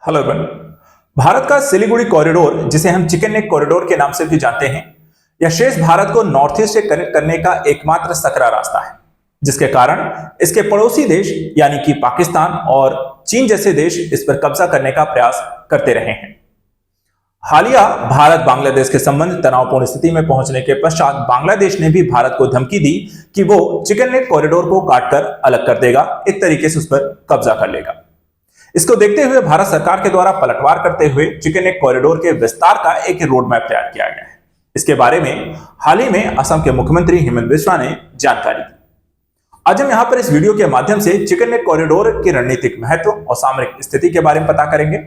Hello everyone. Bharat का Siliguri corridor, जिसे हम चिकन नेक कॉरिडोर के नाम से भी जानते हैं, यह शेष भारत को नॉर्थ ईस्ट से कनेक्ट करने का एकमात्र सकरा रास्ता है, जिसके कारण इसके पड़ोसी देश यानी कि पाकिस्तान और चीन जैसे देश इस पर कब्जा करने का प्रयास करते रहे हैं। हालिया भारत बांग्लादेश के संबंध तनावपूर्ण स्थिति में पहुंचने के पश्चात बांग्लादेश ने भी भारत को धमकी दी कि वो चिकन नेक कॉरिडोर को काटकर अलग कर देगा, एक तरीके से उस पर कब्जा कर लेगा। इसको देखते हुए भारत सरकार के द्वारा पलटवार करते हुए चिकन नेक कॉरिडोर के विस्तार का एक रोड मैप तैयार किया गया है। इसके बारे में हाल ही में असम के मुख्यमंत्री हेमंत बिस्वा ने जानकारी दी। आज हम यहां पर इस वीडियो के माध्यम से चिकन नेक कॉरिडोर के रणनीतिक महत्व और सामरिक स्थिति के बारे में पता करेंगे।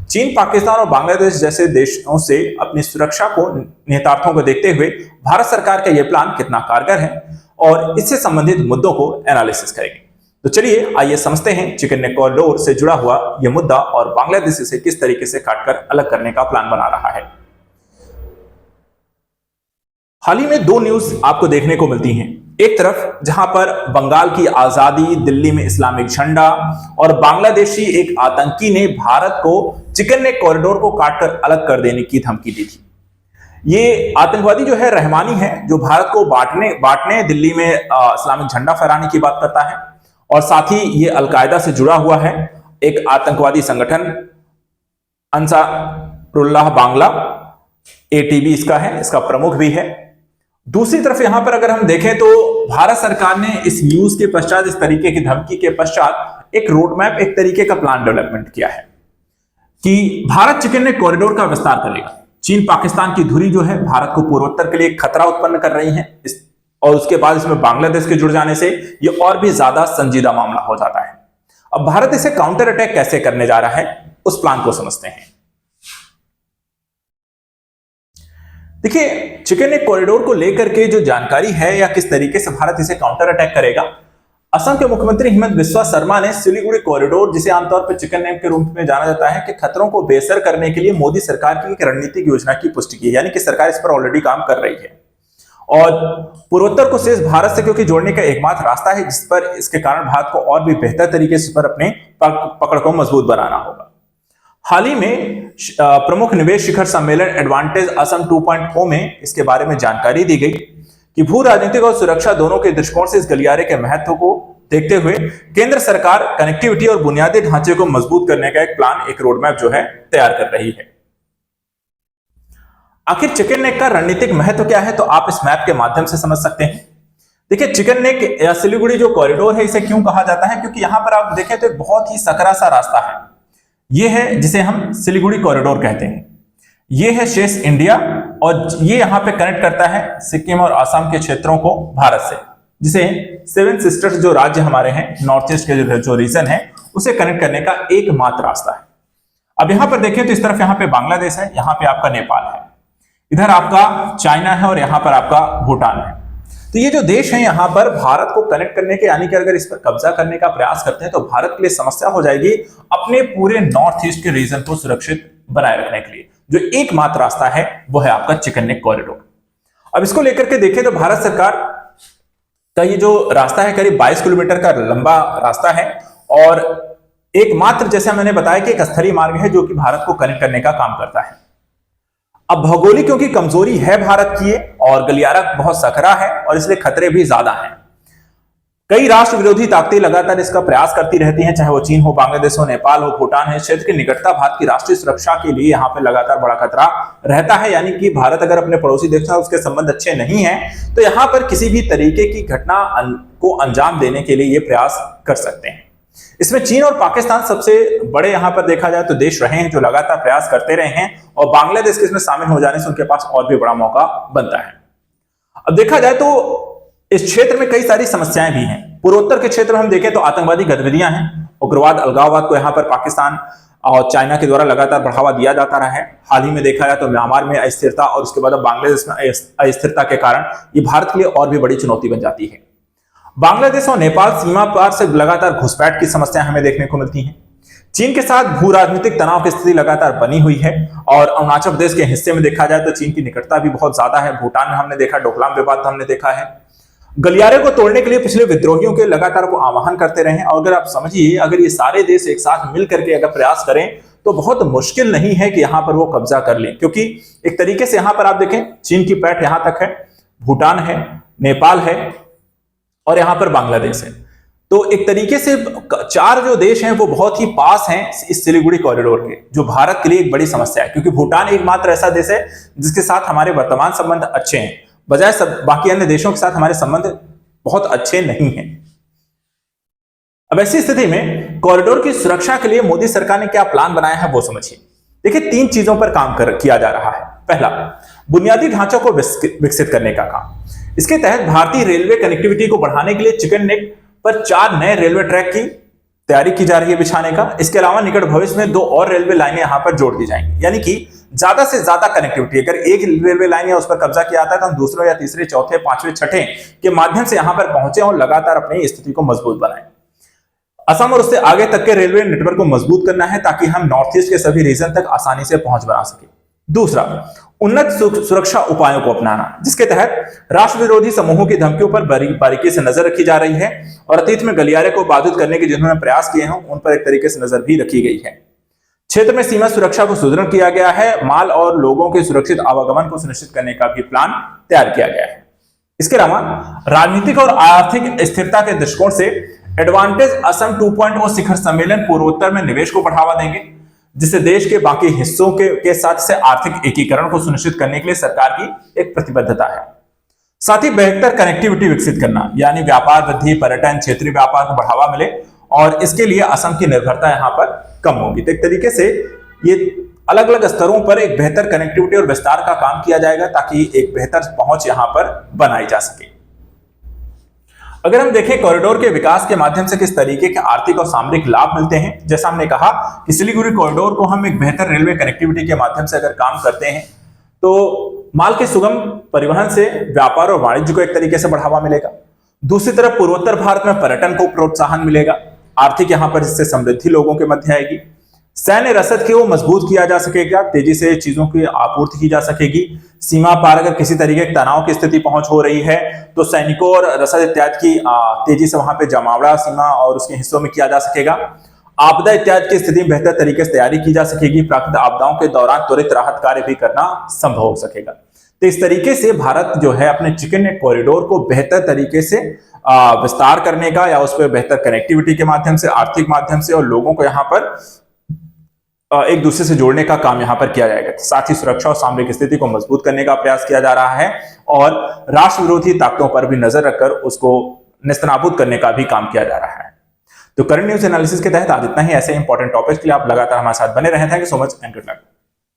चीन, पाकिस्तान और बांग्लादेश जैसे देशों से अपनी सुरक्षा को निहितार्थों को देखते हुए भारत सरकार का यह प्लान कितना कारगर है और इससे संबंधित मुद्दों को एनालिसिस करेंगे। तो चलिए आइए समझते हैं चिकन नेक कॉरिडोर से जुड़ा हुआ यह मुद्दा और बांग्लादेश इसे किस तरीके से काटकर अलग करने का प्लान बना रहा है। हाल ही में दो न्यूज आपको देखने को मिलती हैं। एक तरफ जहां पर बंगाल की आजादी, दिल्ली में इस्लामिक झंडा और बांग्लादेशी एक आतंकी ने भारत को चिकन नेक कॉरिडोर को काटकर अलग कर देने की धमकी दी थी। ये आतंकवादी जो है रहमानी है, जो भारत को बांटने दिल्ली में इस्लामिक झंडा फहराने की बात करता है और साथ ही ये अलकायदा से जुड़ा हुआ है। एक आतंकवादी संगठन अंसारुल्लाह बांग्ला ATB इसका है, इसका प्रमुख भी है। दूसरी तरफ यहां पर अगर हम देखें तो भारत सरकार ने इस न्यूज के पश्चात, इस तरीके की धमकी के पश्चात एक रोड मैप, एक तरीके का प्लान डेवलपमेंट किया है कि भारत चिकन नेक कॉरिडोर का विस्तार करेगा। चीन पाकिस्तान की धुरी जो है भारत को पूर्वोत्तर के लिए खतरा उत्पन्न कर रही है और उसके बाद इसमें बांग्लादेश के जुड़ जाने से यह और भी ज्यादा संजीदा मामला हो जाता है। अब भारत इसे काउंटर अटैक कैसे करने जा रहा है, उस प्लान को समझते हैं। देखिए, चिकन नेक कॉरिडोर को लेकर के जो जानकारी है या किस तरीके से भारत इसे काउंटर अटैक करेगा, असम के मुख्यमंत्री हेमंत बिस्वा शर्मा ने सिलीगुड़ी कॉरिडोर, जिसे आमतौर पर चिकन नेक के रूप में जाना जाता है, कि खतरों को बेअसर करने के लिए मोदी सरकार की एक रणनीतिक योजना की पुष्टि की, यानी कि सरकार इस पर ऑलरेडी काम कर रही है और पूर्वोत्तर को शेष भारत से क्योंकि जोड़ने का एकमात्र रास्ता है, जिस पर इसके कारण भारत को और भी बेहतर तरीके से पर अपने पकड़ को मजबूत बनाना होगा। हाल ही में प्रमुख निवेश शिखर सम्मेलन एडवांटेज असम 2.0 में इसके बारे में जानकारी दी गई कि भू राजनीतिक और सुरक्षा दोनों के दृष्टिकोण से इस गलियारे के महत्व को देखते हुए केंद्र सरकार कनेक्टिविटी और बुनियादी ढांचे को मजबूत करने का एक प्लान, एक रोड मैप जो है तैयार कर रही है। आखिर चिकन नेक का रणनीतिक महत्व क्या है, तो आप इस मैप के माध्यम से समझ सकते हैं। देखिए, चिकन नेक या सिलीगुड़ी जो कॉरिडोर है, इसे क्यों कहा जाता है, क्योंकि यहां पर आप देखें तो एक बहुत ही सकरा सा रास्ता है। यह है जिसे हम सिलीगुड़ी कॉरिडोर कहते हैं। यह है शेष इंडिया और ये यहां पे कनेक्ट करता है सिक्किम और आसाम के क्षेत्रों को भारत से, जिसे सेवन सिस्टर्स जो राज्य हमारे हैं नॉर्थ ईस्ट के जो रीजन है, उसे कनेक्ट करने का एकमात्र रास्ता है। अब यहां पर देखें तो इस तरफ यहां पे बांग्लादेश है, यहां पे आपका नेपाल है, इधर आपका चाइना है और यहां पर आपका भूटान है। तो ये जो देश है यहाँ पर भारत को कनेक्ट करने के, यानी कि अगर इस पर कब्जा करने का प्रयास करते हैं तो भारत के लिए समस्या हो जाएगी अपने पूरे नॉर्थ ईस्ट के रीजन को सुरक्षित बनाए रखने के लिए। जो एकमात्र रास्ता है वो है आपका चिकन नेक कॉरिडोर। अब इसको लेकर के देखें तो भारत सरकार का ये जो रास्ता है करीब 22 किलोमीटर का लंबा रास्ता है और एकमात्र, जैसे मैंने बताया, कि एक स्थलीय मार्ग है जो कि भारत को कनेक्ट करने का काम करता है। अब भौगोलिक क्योंकि कमजोरी है भारत की और गलियारा बहुत सकरा है और इसलिए खतरे भी ज्यादा हैं। कई राष्ट्र विरोधी ताकतें लगातार इसका प्रयास करती रहती हैं, चाहे वो चीन हो, बांग्लादेश हो, नेपाल हो, भूटान है। क्षेत्र की निकटता भारत की राष्ट्रीय सुरक्षा के लिए यहाँ पे लगातार बड़ा खतरा रहता है, यानी कि भारत अगर अपने पड़ोसी देश से उसके संबंध अच्छे नहीं है तो यहाँ पर किसी भी तरीके की घटना को अंजाम देने के लिए ये प्रयास कर सकते हैं। इसमें चीन और पाकिस्तान सबसे बड़े यहां पर देखा जाए तो देश रहे हैं जो लगातार प्रयास करते रहे हैं और बांग्लादेश के इसमें शामिल हो जाने से उनके पास और भी बड़ा मौका बनता है। अब देखा जाए तो इस क्षेत्र में कई सारी समस्याएं भी हैं। पूर्वोत्तर के क्षेत्र में हम देखें तो आतंकवादी गतिविधियां हैं, उग्रवाद, अलगाववाद को यहां पर पाकिस्तान और चाइना के द्वारा लगातार बढ़ावा दिया जाता रहा है। हाल ही में देखा जाए तो म्यांमार में अस्थिरता और उसके बाद बांग्लादेश में अस्थिरता के कारण ये भारत के लिए और भी बड़ी चुनौती बन जाती है। बांग्लादेश और नेपाल सीमा पार से लगातार घुसपैठ की समस्या हमें देखने को मिलती हैं। चीन के साथ भू राजनीतिक तनाव की स्थिति लगातार बनी हुई है और अरुणाचल प्रदेश के हिस्से में देखा जाए तो चीन की निकटता भी बहुत ज्यादा है। भूटान में हमने देखा, डोकलाम विवाद तो हमने देखा है। गलियारे को तोड़ने के लिए पिछले विद्रोहियों के लगातार को आह्वान करते रहे और अगर आप समझिए, अगर ये सारे देश एक साथ मिल करके अगर प्रयास करें तो बहुत मुश्किल नहीं है कि यहां पर वो कब्जा कर लें, क्योंकि एक तरीके से यहां पर आप देखें चीन की पैठ यहां तक है, भूटान है, नेपाल है और यहां पर बांग्लादेश है। तो एक तरीके से 4 जो देश हैं वो बहुत ही पास हैं इस सिलीगुड़ी कॉरिडोर के, जो भारत के लिए एक बड़ी समस्या है, क्योंकि भूटान एकमात्र ऐसा देश है जिसके साथ हमारे वर्तमान संबंध अच्छे हैं, बजाय सब बाकी अन्य देशों के साथ हमारे संबंध बहुत अच्छे नहीं हैं। अब ऐसी स्थिति में कॉरिडोर की सुरक्षा के लिए मोदी सरकार ने क्या प्लान बनाया है वो समझिए। देखिए 3 चीजों पर काम किया जा रहा है। पहला, बुनियादी ढांचों को विकसित करने का काम। इसके तहत भारतीय रेलवे कनेक्टिविटी को बढ़ाने के लिए चिकन नेक पर 4 नए रेलवे ट्रैक की तैयारी की जा रही है बिछाने का। इसके अलावा निकट भविष्य में 2 और रेलवे लाइनें यहां पर जोड़ दी जाएंगी, यानी कि ज्यादा से ज्यादा कनेक्टिविटी। अगर एक रेलवे लाइन या उस पर कब्जा किया जाता है तो हम दूसरे या तीसरे, चौथे, पांचवें, छठे के माध्यम से यहां पर पहुंचे और लगातार अपनी स्थिति को मजबूत बनाएं। असम और उससे आगे तक के रेलवे नेटवर्क को मजबूत करना है ताकि हम नॉर्थ ईस्ट के सभी रीजन तक आसानी से पहुंच बना सके। दूसरा, उन्नत सुरक्षा उपायों को अपनाना, जिसके तहत राष्ट्र विरोधी समूहों की धमकियों पर बारीकी से नजर रखी जा रही है और अतीत में गलियारे को बाधित करने के जिन्होंने प्रयास किए हैं उन पर एक तरीके से नजर भी रखी गई है। क्षेत्र में सीमा सुरक्षा को सुदृढ़ किया गया है। माल और लोगों के सुरक्षित आवागमन को सुनिश्चित करने का भी प्लान तैयार किया गया है। इसके अलावा राजनीतिक और आर्थिक स्थिरता के दृष्टिकोण से एडवांटेज असम 2.0 शिखर सम्मेलन पूर्वोत्तर में निवेश को बढ़ावा देंगे, जिससे देश के बाकी हिस्सों के साथ से आर्थिक एकीकरण को सुनिश्चित करने के लिए सरकार की एक प्रतिबद्धता है। साथ ही बेहतर कनेक्टिविटी विकसित करना, यानी व्यापार वृद्धि, पर्यटन, क्षेत्रीय व्यापार को बढ़ावा मिले और इसके लिए असम की निर्भरता यहां पर कम होगी। तो एक तरीके से ये अलग अलग स्तरों पर एक बेहतर कनेक्टिविटी और विस्तार का काम किया जाएगा ताकि एक बेहतर पहुंच यहां पर बनाई जा सके। अगर हम देखें कॉरिडोर के विकास के माध्यम से किस तरीके के आर्थिक और सामरिक लाभ मिलते हैं, जैसा हमने कहा कि सिलीगुड़ी कॉरिडोर को हम एक बेहतर रेलवे कनेक्टिविटी के माध्यम से अगर काम करते हैं तो माल के सुगम परिवहन से व्यापार और वाणिज्य को एक तरीके से बढ़ावा मिलेगा। दूसरी तरफ पूर्वोत्तर भारत में पर्यटन को प्रोत्साहन मिलेगा, आर्थिक यहां पर इससे समृद्धि लोगों के मध्य आएगी। सैन्य रसद को मजबूत किया जा सकेगा, तेजी से चीजों की आपूर्ति की जा सकेगी। सीमा पार अगर किसी तरीके के तनाव की स्थिति पहुंच हो रही है तो सैनिकों और रसद इत्यादि की तेजी से वहां पे जमावड़ा सीमा और उसके हिस्सों में किया जा सकेगा। आपदा इत्यादि की स्थिति में बेहतर तरीके से तैयारी की जा सकेगी। प्राकृतिक आपदाओं के दौरान त्वरित राहत कार्य भी करना संभव हो सकेगा। तो इस तरीके से भारत जो है अपने चिकन नेक कॉरिडोर को बेहतर तरीके से विस्तार करने का या उस पर बेहतर कनेक्टिविटी के माध्यम से, आर्थिक माध्यम से और लोगों को यहाँ पर एक दूसरे से जोड़ने का काम यहां पर किया जाएगा। साथ ही सुरक्षा और सामरिक स्थिति को मजबूत करने का प्रयास किया जा रहा है और राष्ट्र विरोधी ताकतों पर भी नजर रखकर उसको नेस्तनाबूद करने का भी काम किया जा रहा है। तो करंट न्यूज एनालिसिस के तहत आज इतना ही। ऐसे इंपॉर्टेंट टॉपिक्स के लिए आप लगातार हमारे साथ बने रहे। Thank you so much and good luck.